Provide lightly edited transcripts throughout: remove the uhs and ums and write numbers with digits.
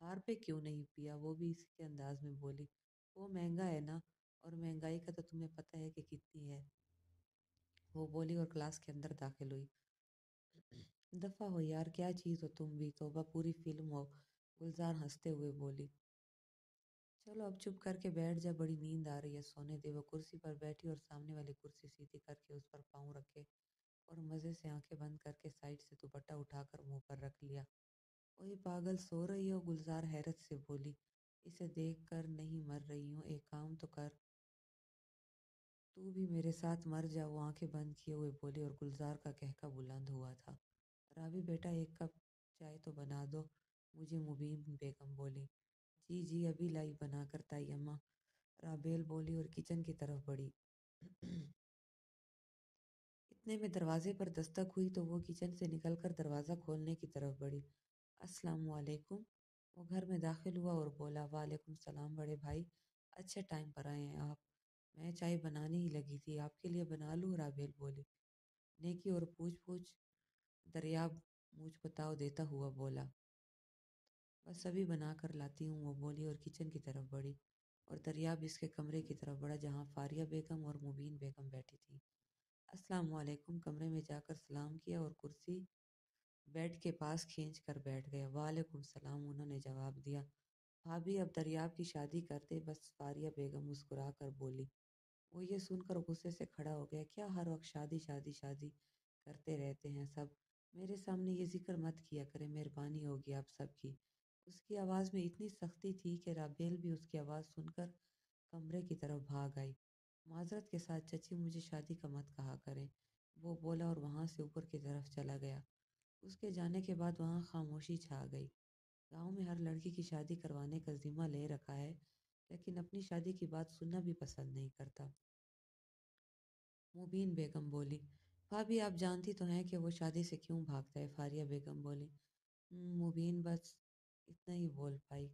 ہار پہ کیوں نہیں پیا؟ وہ بھی اسی کے انداز میں بولی۔ وہ مہنگا ہے نا، اور مہنگائی کا تو تمہیں پتہ ہے کہ کتنی ہے، وہ بولی اور کلاس کے اندر داخل ہوئی۔ دفعہ ہو یار، کیا چیز ہو تم بھی، توبہ پوری فلم ہو، گلزار ہنستے ہوئے بولی۔ چلو اب چپ کر کے بیٹھ جا، بڑی نیند آ رہی ہے، سونے دے۔ وہ کرسی پر بیٹھی اور سامنے والی کرسی سیدھی کر کے اس پر پاؤں رکھے اور مزے سے آنکھیں بند کر کے سائڈ سے دوپٹہ اٹھا کر منہ پر رکھ لیا۔ اوئی پاگل، سو رہی ہو؟ گلزار حیرت سے بولی۔ اسے دیکھ کر نہیں مر رہی ہوں، ایک کام تو کر، تو بھی میرے ساتھ مر جا، وہ آنکھیں بند کیے ہوئے بولی اور گلزار کا قہقہ بلند ہوا تھا۔ رابی بیٹا ایک کپ چائے تو بنا دو، مجھے مبین بیگم بولی۔ جی جی ابھی لائی بنا کر تائی اماں، رابیل بولی اور کچن کی طرف بڑھی۔ اتنے میں دروازے پر دستک ہوئی تو وہ کچن سے نکل کر دروازہ کھولنے کی طرف بڑھی۔ السلام علیکم، وہ گھر میں داخل ہوا اور بولا۔ وعلیکم السلام بڑے بھائی، اچھے ٹائم پر آئے ہیں آپ، میں چائے بنانے ہی لگی تھی، آپ کے لیے بنا لوں؟ رابیل بولی۔ نیکی اور پوچھ پوچھ دریاب مجھ کو تاؤ دیتا ہوا بولا۔ بس ابھی بنا کر لاتی ہوں، وہ بولی اور کچن کی طرف بڑھی، اور دریاب اس کے کمرے کی طرف بڑھا جہاں فاریہ بیگم اور مبین بیگم بیٹھی تھیں۔ السلام علیکم، کمرے میں جا کر سلام کیا اور کرسی بیڈ کے پاس کھینچ کر بیٹھ گیا۔ وعلیکم السلام، انہوں نے جواب دیا۔ بھابھی اب دریاب کی شادی کر دے بس، فاریہ بیگم مسکرا کر بولی۔ وہ یہ سن کر غصے سے کھڑا ہو گیا۔ کیا ہر وقت شادی شادی شادی کرتے رہتے ہیں سب؟ میرے سامنے یہ ذکر مت کیا کرے، مہربانی ہوگی آپ سب کی۔ اس کی آواز میں اتنی سختی تھی کہ رابیل بھی اس کی آواز سن کر کمرے کی طرف بھاگ آئی۔ معذرت کے ساتھ چچی، مجھے شادی کا مت کہا کریں، وہ بولا اور وہاں سے اوپر کی طرف چلا گیا۔ اس کے جانے کے بعد وہاں خاموشی چھا گئی۔ گاؤں میں ہر لڑکی کی شادی کروانے کا ذمہ لے رکھا ہے، لیکن اپنی شادی کی بات سننا بھی پسند نہیں کرتا، مبین بیگم بولی۔ بھابھی آپ جانتی تو ہیں کہ وہ شادی سے کیوں بھاگتا ہے، فاریہ بیگم بولی۔ مبین بس اتنا ہی بول پائی۔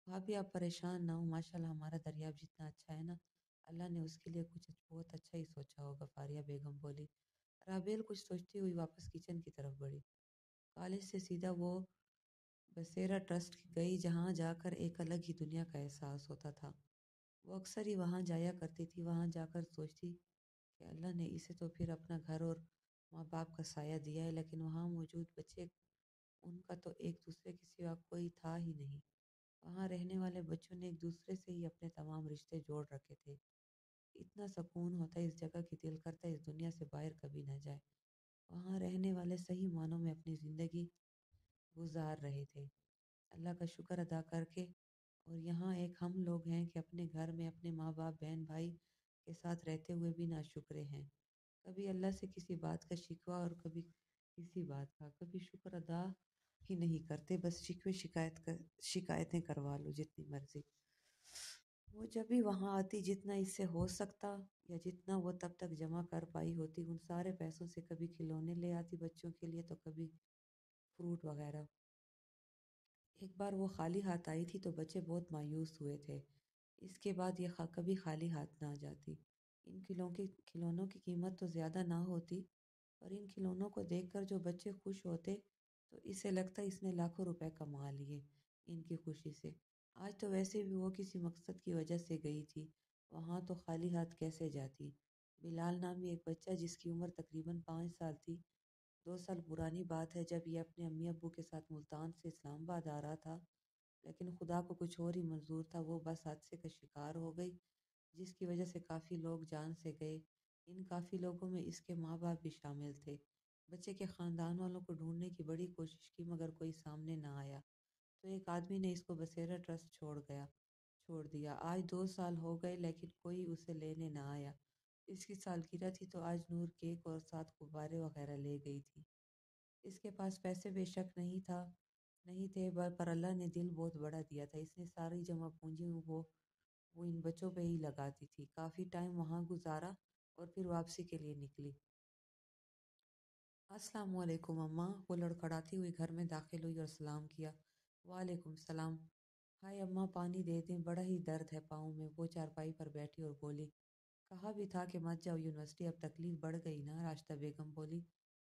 بھابھی آپ پریشان نہ ہو، ماشاءاللہ ہمارا دریاب جتنا اچھا ہے نا، اللہ نے اس کے لیے کچھ بہت اچھا ہی سوچا ہوگا، فاریہ بیگم بولی۔ رابیل کچھ سوچتی ہوئی واپس کچن کی طرف بڑھی۔ کالج سے سیدھا وہ بسیرا ٹرسٹ گئی جہاں جا کر ایک الگ ہی دنیا کا احساس ہوتا تھا۔ وہ اکثر ہی وہاں جایا کرتی تھی، وہاں جا کر سوچتی کہ اللہ نے اسے تو پھر اپنا گھر اور ماں باپ کا سایہ دیا ہے، لیکن وہاں موجود بچے، ان کا تو ایک دوسرے کے سوا کوئی تھا ہی نہیں۔ وہاں رہنے والے بچوں نے ایک دوسرے سے ہی اپنے تمام رشتے جوڑ رکھے تھے۔ اتنا سکون ہوتا ہے اس جگہ کی، دل کرتا ہے اس دنیا سے باہر کبھی نہ جائے۔ وہاں رہنے والے صحیح معنوں میں اپنی زندگی گزار رہے تھے، اللہ کا شکر ادا کر کے۔ اور یہاں ایک ہم لوگ ہیں کہ اپنے گھر میں اپنے ماں باپ بہن بھائی کے ساتھ رہتے ہوئے بھی ناشکرے ہیں، کبھی اللہ سے کسی بات کا شکوہ اور کبھی کسی بات کا، کبھی شکر ادا ہی نہیں کرتے، بس شکوے شکایتیں کروا لو جتنی مرضی۔ وہ جب بھی وہاں آتی، جتنا اس سے ہو سکتا یا جتنا وہ تب تک جمع کر پائی ہوتی، ان سارے پیسوں سے کبھی کھلونے لے آتی بچوں کے لیے تو کبھی فروٹ وغیرہ۔ ایک بار وہ خالی ہاتھ آئی تھی تو بچے بہت مایوس ہوئے تھے، اس کے بعد یہ کبھی خالی ہاتھ نہ جاتی۔ ان کھلونوں کی قیمت تو زیادہ نہ ہوتی، پر ان کھلونوں کو دیکھ کر جو بچے خوش ہوتے تو اسے لگتا اس نے لاکھوں روپے کما لیے ان کی خوشی سے۔ آج تو ویسے بھی وہ کسی مقصد کی وجہ سے گئی تھی، وہاں تو خالی ہاتھ کیسے جاتی؟ بلال نامی ایک بچہ جس کی عمر تقریباً 5 سال تھی، 2 سال پرانی بات ہے جب یہ اپنے امی ابو کے ساتھ ملتان سے اسلام آباد آ رہا تھا، لیکن خدا کو کچھ اور ہی منظور تھا، وہ بس حادثے کا شکار ہو گئی جس کی وجہ سے کافی لوگ جان سے گئے۔ ان کافی لوگوں میں اس کے ماں باپ بھی شامل تھے۔ بچے کے خاندان والوں کو ڈھونڈنے کی بڑی کوشش کی مگر کوئی سامنے نہ آیا، تو ایک آدمی نے اس کو بسیرا ٹرسٹ چھوڑ دیا۔ آج 2 سال ہو گئے لیکن کوئی اسے لینے نہ آیا۔ اس کی سالگرہ تھی تو آج نور کیک اور ساتھ غبارے وغیرہ لے گئی تھی۔ اس کے پاس پیسے بے شک نہیں تھے، پر اللہ نے دل بہت بڑا دیا تھا، اس نے ساری جمع پونجی وہ ان بچوں پہ ہی لگاتی تھی۔ کافی ٹائم وہاں گزارا اور پھر واپسی کے لیے نکلی۔ السلام علیکم اماں، وہ لڑکھڑاتی ہوئی گھر میں داخل ہوئی اور سلام کیا۔ وعلیکم السلام۔ ہائے اماں، پانی دے دیں، بڑا ہی درد ہے پاؤں میں، وہ چارپائی پر بیٹھی اور بولی۔ کہا بھی تھا کہ مت جاؤ یونیورسٹی، اب تکلیف بڑھ گئی نا، راشدہ بیگم بولی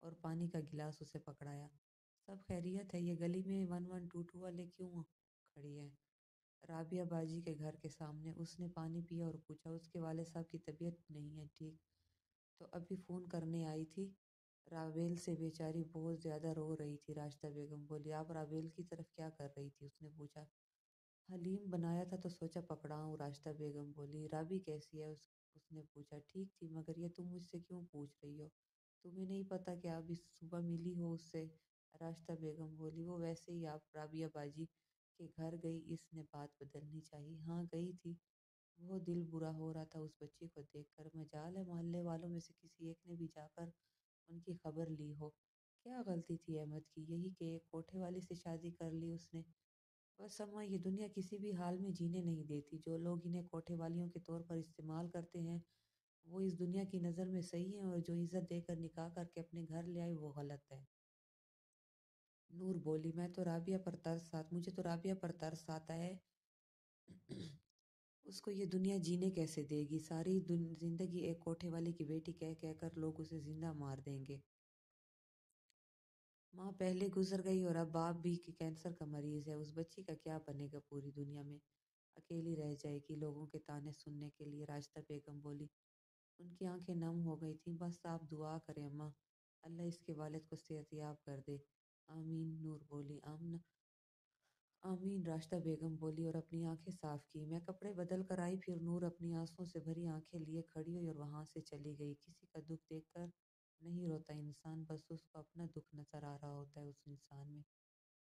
اور پانی کا گلاس اسے پکڑایا۔ سب خیریت ہے؟ یہ گلی میں 1122 والے کیوں کھڑی ہیں رابعہ باجی کے گھر کے سامنے۔ اس نے پانی پیا اور پوچھا اس کے والد صاحب کی طبیعت نہیں ہے ٹھیک؟ تو ابھی فون کرنے آئی تھی رابیل سے، بیچاری بہت زیادہ رو رہی تھی۔ راشدہ بیگم بولی آپ رابیل کی طرف کیا کر رہی تھی؟ اس نے پوچھا۔ حلیم بنایا تھا تو سوچا پکڑاؤں، راشدہ بیگم بولی۔ رابی کیسی ہے؟ اس نے پوچھا۔ ٹھیک تھی، مگر یہ تم مجھ سے کیوں پوچھ رہی ہو؟ تمہیں نہیں پتہ کہ آپ اس صبح ملی ہو اس سے؟ راشدہ بیگم بولی وہ ویسے ہی آپ رابعہ باجی کے گھر گئی، اس نے بات بدلنی چاہیے۔ ہاں گئی تھی، بہت دل برا ہو رہا تھا اس بچی کو دیکھ کر، مجال ہے محلے والوں میں سے کسی ایک نے بھی جا کر ان کی خبر لی ہو۔ کیا غلطی تھی احمد کی؟ یہی کہ ایک کوٹھے والی سے شادی کر لی اس نے۔ بس اماں، یہ دنیا کسی بھی حال میں جینے نہیں دیتی۔ جو لوگ انہیں کوٹھے والیوں کے طور پر استعمال کرتے ہیں وہ اس دنیا کی نظر میں صحیح ہیں، اور جو عزت دے کر نکاح کر کے اپنے گھر لے آئے وہ غلط ہے۔ نور بولی مجھے تو رابعہ پر ترس آتا ہے۔ اس کو یہ دنیا جینے کیسے دے گی؟ ساری زندگی ایک کوٹھے والے کی بیٹی کہہ کہہ کر لوگ اسے زندہ مار دیں گے۔ ماں پہلے گزر گئی اور اب باپ بھی کینسر کا مریض ہے، اس بچی کا کیا بنے گا؟ پوری دنیا میں اکیلی رہ جائے گی لوگوں کے طعنے سننے کے لیے۔ راشدہ بیگم بولی۔ ان کی آنکھیں نم ہو گئی تھیں۔ بس آپ دعا کریں اماں، اللہ اس کے والد کو صحت یاب کر دے۔ آمین، نور بولی۔ آمین آمین، راشدہ بیگم بولی اور اپنی آنکھیں صاف کی۔ میں کپڑے بدل کر آئی، پھر نور اپنی آنسوں سے بھری آنکھیں لیے کھڑی ہوئی اور وہاں سے چلی گئی۔ کسی کا دکھ دیکھ کر نہیں روتا انسان، بس اس کو اپنا دکھ نظر آ رہا ہوتا ہے اس انسان میں۔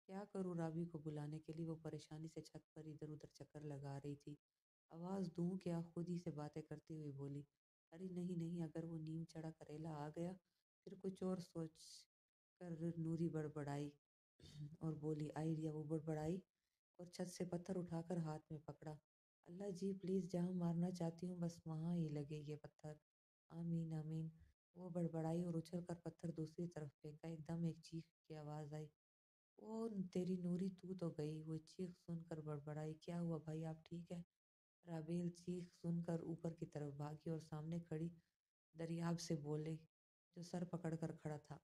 کیا کروں رابی کو بلانے کے لیے؟ وہ پریشانی سے چھت پر ادھر ادھر چکر لگا رہی تھی۔ آواز دوں کیا؟ خود ہی سے باتیں کرتے ہوئے بولی۔ ارے نہیں نہیں، اگر وہ نیم چڑھا کریلا آ گیا پھر کچھ اور سوچ کر نوری بڑبڑائی اور بولی آئیڈیا۔ وہ بڑبڑائی اور چھت سے پتھر اٹھا کر ہاتھ میں پکڑا۔ اللہ جی پلیز، جہاں مارنا چاہتی ہوں بس وہاں ہی لگے یہ پتھر۔ آمین آمین، وہ بڑبڑائی اور اچھل کر پتھر دوسری طرف پھینکا۔ ایک دم ایک چیخ کی آواز آئی، او تیری نوری تو گئی۔ وہ چیخ سن کر بڑبڑائی، کیا ہوا بھائی، آپ ٹھیک ہے؟ رابیل چیخ سن کر اوپر کی طرف بھاگی اور سامنے کھڑی دریاب سے بولے جو سر پکڑ کر کھڑا تھا،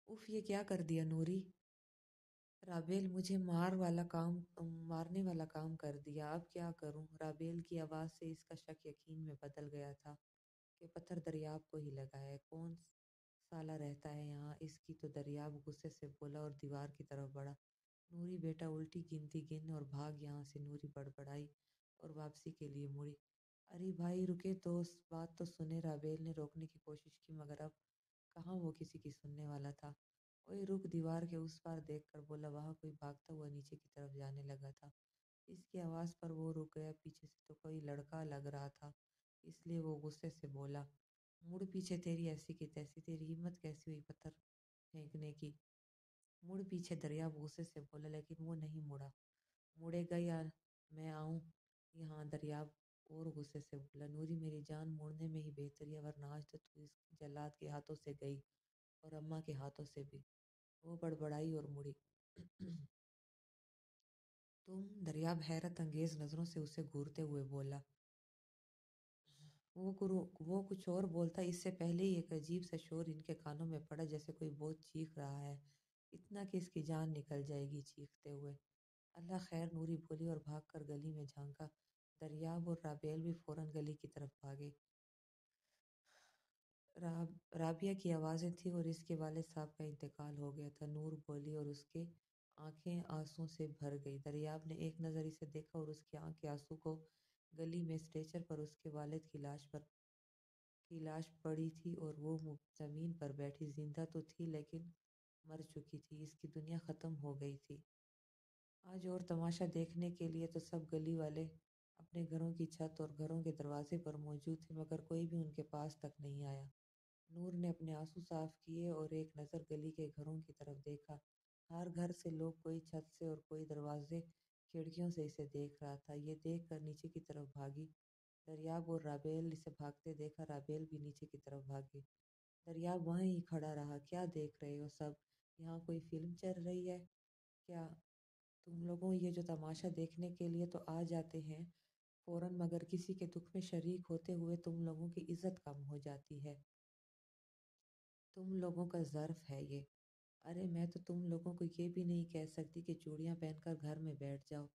اف یہ کیا کر دیا نوری؟ رابیل، مجھے مارنے والا کام کر دیا، اب کیا کروں؟ رابیل کی آواز سے اس کا شک یقین میں بدل گیا تھا کہ پتھر دریاب کو ہی لگا ہے، کون سالہ رہتا ہے یہاں اس کی تو۔ دریاب غصے سے بولا اور دیوار کی طرف بڑھا۔ نوری بیٹا الٹی گنتی گن اور بھاگ یہاں سے، نوری بڑبڑائی اور واپسی کے لیے مڑی۔ ارے بھائی رکے تو، بات تو سنے۔ رابیل نے روکنے کی کوشش کی مگر اب کہاں وہ کسی کی سننے والا تھا۔ اوئے رک، دیوار کے اس پار دیکھ کر بولا، وہاں کوئی بھاگتا ہوا نیچے کی طرف جانے لگا تھا۔ اس کی آواز پر وہ رک گیا، پیچھے سے تو کوئی لڑکا لگ رہا تھا، اس لیے وہ غصے سے بولا، مڑ پیچھے، تیری ایسی کی تیسی، تیری ہمت کیسی ہوئی پتھر پھینکنے کی؟ مڑ پیچھے، دریاب غصے سے بولا، لیکن وہ نہیں مڑا۔ مڑے گا یا میں آؤں یہاں؟ دریاب اور غصے سے بولا۔ نوری میری جان، مڑنے میں ہی بہتری ہے، ورنہ آج تو اس جلاد کے ہاتھوں سے گئی اور اماں کے ہاتھوں سے بھی۔ وہ بڑبڑائی اور مڑی۔ تم؟ دریاب حیرت انگیز نظروں سے اسے گھورتے ہوئے بولا۔ وہ کچھ اور بولتا اس سے پہلے ہی ایک عجیب سا شور ان کے کانوں میں پڑا، جیسے کوئی بہت چیخ رہا ہے، اتنا کہ اس کی جان نکل جائے گی چیختے ہوئے۔ اللہ خیر، نوری بولی اور بھاگ کر گلی میں جھانکا۔ دریاب اور رابیل بھی فوراً گلی کی طرف بھاگے۔ رابعہ کی آوازیں تھیں اور اس کے والد صاحب کا انتقال ہو گیا تھا۔ نور بولی اور اس کے آنکھیں آنسوں سے بھر گئی۔ دریاب نے ایک نظر اسے دیکھا اور اس کی آنکھ آنسو کو گلی میں اسٹریچر پر اس کے والد کی لاش پڑی تھی اور وہ زمین پر بیٹھی، زندہ تو تھی لیکن مر چکی تھی، اس کی دنیا ختم ہو گئی تھی۔ آج اور تماشا دیکھنے کے لیے تو سب گلی والے اپنے گھروں کی چھت اور گھروں کے دروازے پر موجود تھے، مگر کوئی بھی ان کے پاس تک نہیں آیا۔ نور نے اپنے آنسو صاف کیے اور ایک نظر گلی کے گھروں کی طرف دیکھا۔ ہر گھر سے لوگ، کوئی چھت سے اور کوئی دروازے کھڑکیوں سے اسے دیکھ رہا تھا۔ یہ دیکھ کر نیچے کی طرف بھاگی۔ دریاب اور رابیل اسے بھاگتے دیکھا، رابیل بھی نیچے کی طرف بھاگی۔ دریاب وہیں ہی کھڑا رہا۔ کیا دیکھ رہے ہو سب؟ یہاں کوئی فلم چل رہی ہے کیا؟ تم لوگوں یہ جو تماشا دیکھنے کے لیے تو آ جاتے ہیں فوراً، مگر کسی کے دکھ میں شریک ہوتے ہوئے تم لوگوں کی عزت کم ہو جاتی ہے۔ تم لوگوں کا ظرف ہے یہ۔ ارے میں تو تم لوگوں کو یہ بھی نہیں کہہ سکتی کہ چوڑیاں پہن کر گھر میں بیٹھ جاؤ،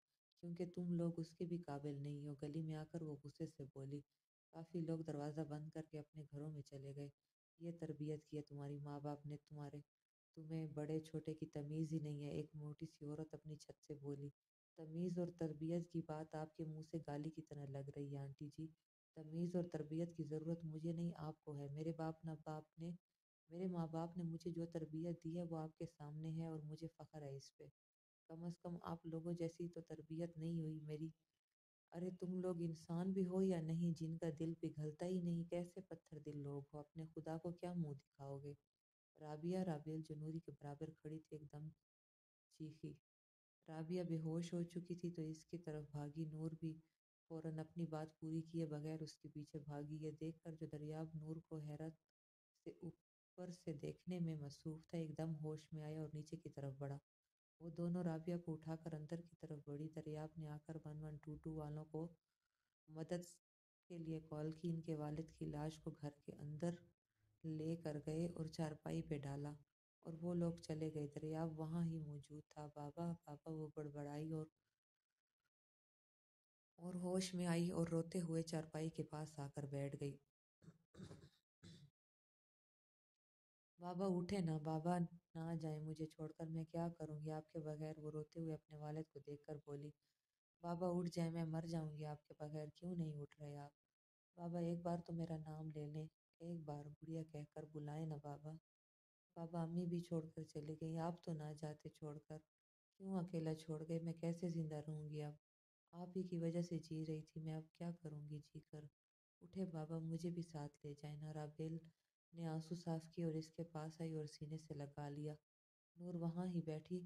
کیونکہ تم لوگ اس کے بھی قابل نہیں ہو، گلی میں آ کر وہ غصے سے بولی۔ کافی لوگ دروازہ بند کر کے اپنے گھروں میں چلے گئے۔ یہ تربیت کی ہے تمہاری ماں باپ نے تمہیں بڑے چھوٹے کی تمیز ہی نہیں ہے، ایک موٹی سی عورت اپنی چھت سے بولی۔ تمیز اور تربیت کی بات آپ کے منہ سے گالی کی طرح لگ رہی ہے آنٹی جی۔ تمیز اور تربیت کی ضرورت مجھے نہیں، آپ کو ہے۔ میرے ماں باپ نے مجھے جو تربیت دی ہے وہ آپ کے سامنے ہے اور مجھے فخر ہے اس پہ۔ کم از کم آپ لوگوں جیسی تو تربیت نہیں ہوئی میری۔ ارے تم لوگ انسان بھی ہو یا نہیں جن کا دل پگھلتا ہی نہیں؟ کیسے پتھر دل لوگ ہو، اپنے خدا کو کیا منہ دکھاؤ گے؟ رابعہ جو نوری کے برابر کھڑی تھی ایک دم چیخی۔ رابعہ بے ہوش ہو چکی تھی تو اس کی طرف بھاگی، نور بھی فوراً اپنی بات پوری کیے بغیر اس کے پیچھے بھاگی۔ یہ دیکھ کر جو دریاب نور کو حیرت سے اوپر سے دیکھنے میں مصروف تھا ایک دم ہوش میں آیا اور نیچے کی طرف بڑھا۔ وہ دونوں رابعہ کو اٹھا کر اندر کی طرف بڑھی۔ دریاب نے آ کر 1122 والوں کو مدد کے لیے کال کی۔ ان کے والد کی لاش کو گھر کے اندر لے کر گئے اور چارپائی پہ ڈالا اور وہ لوگ چلے گئے۔ دریاب وہاں ہی موجود تھا۔ بابا بابا وہ بڑبڑائی اور ہوش میں آئی اور روتے ہوئے چارپائی کے پاس آ کر بیٹھ گئی۔ بابا اٹھے نا، بابا نہ جائیں مجھے چھوڑ کر، میں کیا کروں گی آپ کے بغیر؟ وہ روتے ہوئے اپنے والد کو دیکھ کر بولی۔ بابا اٹھ جائیں، میں مر جاؤں گی آپ کے بغیر۔ کیوں نہیں اٹھ رہے آپ؟ بابا ایک بار تو میرا نام لے لیں، ایک بار گڑیا کہہ کر بلائیں نا بابا۔ بابا امی بھی چھوڑ کر چلی گئی، آپ تو نہ جاتے چھوڑ کر۔ کیوں اکیلا چھوڑ گئے؟ میں کیسے زندہ رہوں گی اب؟ آپ ہی کی وجہ سے جی رہی تھی میں، اب کیا کروں گی جی کر؟ اٹھے بابا، مجھے بھی ساتھ لے جائیں نا۔ رابیل نے آنسو صاف کیے اور اس کے پاس آئی اور سینے سے لگا لیا۔ نور وہاں ہی بیٹھی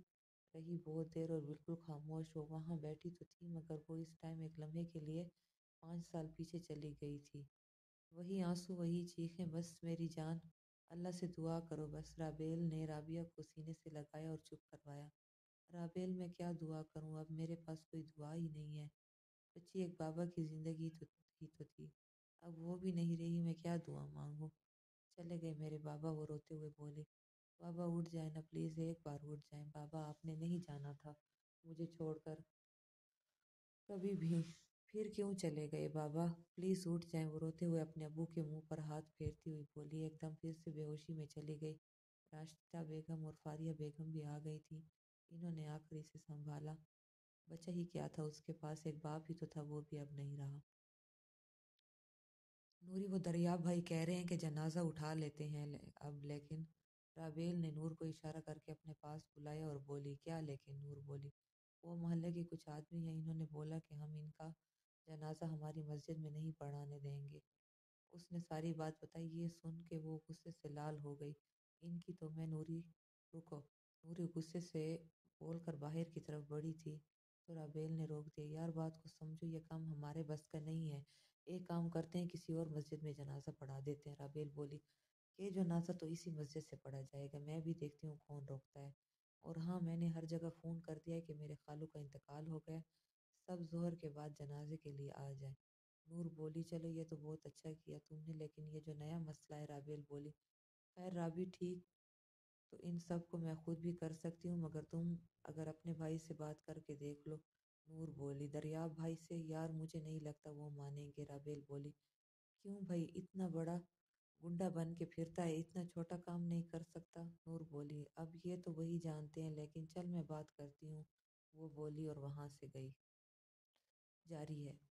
رہی بہت دیر اور بالکل خاموش۔ وہ وہاں بیٹھی تو تھی مگر وہ اس ٹائم ایک لمحے کے لیے 5 سال پیچھے چلی گئی تھی۔ وہی آنسو، وہی چیخیں، بس میری جان اللہ سے دعا کرو بس۔ رابیل نے رابعہ کو سینے سے لگایا اور چپ کروایا۔ رابیل میں کیا دعا کروں، اب میرے پاس کوئی دعا ہی نہیں ہے۔ بچی ایک بابا کی زندگی ہی تو تھی، اب وہ بھی نہیں رہی، میں کیا دعا مانگوں؟ چلے گئے میرے بابا، وہ روتے ہوئے بولے۔ بابا اٹھ جائیں نا پلیز، ایک بار اٹھ جائیں بابا، آپ نے نہیں جانا تھا مجھے چھوڑ کر کبھی بھی۔ پھر کیوں چلے گئے بابا؟ پلیز اٹھ جائیں۔ وہ روتے ہوئے اپنے ابو کے منہ پر ہاتھ پھیرتی ہوئی بولی۔ ایک دم پھر سے بے ہوشی میں چلی گئی۔ راشدہ بیگم اور فاریہ بیگم بھی آ گئی تھیں۔ انہوں نے آ کر اسے سنبھالا۔ بچہ ہی کیا تھا اس کے پاس، ایک باپ ہی تو تھا، وہ بھی اب نہیں رہا۔ نوری وہ دریاب بھائی کہہ رہے ہیں کہ جنازہ اٹھا لیتے ہیں اب، لیکن رابیل نے نور کو اشارہ کر کے اپنے پاس بلایا اور بولی۔ کیا لیکن؟ نور بولی۔ وہ محلے کے کچھ آدمی ہیں، انہوں نے بولا کہ ہم ان کا جنازہ ہماری مسجد میں نہیں پڑھانے دیں گے۔ اس نے ساری بات بتائی۔ یہ سن کے وہ غصے سے لال ہو گئی۔ ان کی تو میں نوری رکو۔ نوری غصے سے بول کر باہر کی طرف بڑھی تھی تو رابیل نے روک دیا۔ یار بات کو سمجھو، یہ کام ہمارے بس کا نہیں ہے، ایک کام کرتے ہیں کسی اور مسجد میں جنازہ پڑھا دیتے ہیں۔ رابیل بولی۔ یہ جنازہ تو اسی مسجد سے پڑھا جائے گا، میں بھی دیکھتی ہوں کون روکتا ہے۔ اور ہاں، میں نے ہر جگہ فون کر دیا ہے کہ میرے خالو کا انتقال ہو گیا، سب ظہر کے بعد جنازے کے لیے آ جائیں۔ نور بولی۔ چلو یہ تو بہت اچھا کیا تم نے، لیکن یہ جو نیا مسئلہ ہے۔ رابیل بولی۔ خیر رابی ٹھیک تو ان سب کو میں خود بھی کر سکتی ہوں، مگر تم اگر اپنے بھائی سے بات کر کے دیکھ لو۔ نور بولی۔ دریاب بھائی سے؟ یار مجھے نہیں لگتا وہ مانیں گے۔ رابیل بولی۔ کیوں بھائی، اتنا بڑا گنڈا بن کے پھرتا ہے، اتنا چھوٹا کام نہیں کر سکتا؟ نور بولی۔ اب یہ تو وہی جانتے ہیں، لیکن چل میں بات کرتی ہوں، وہ بولی اور وہاں سے گئی۔ جاری ہے۔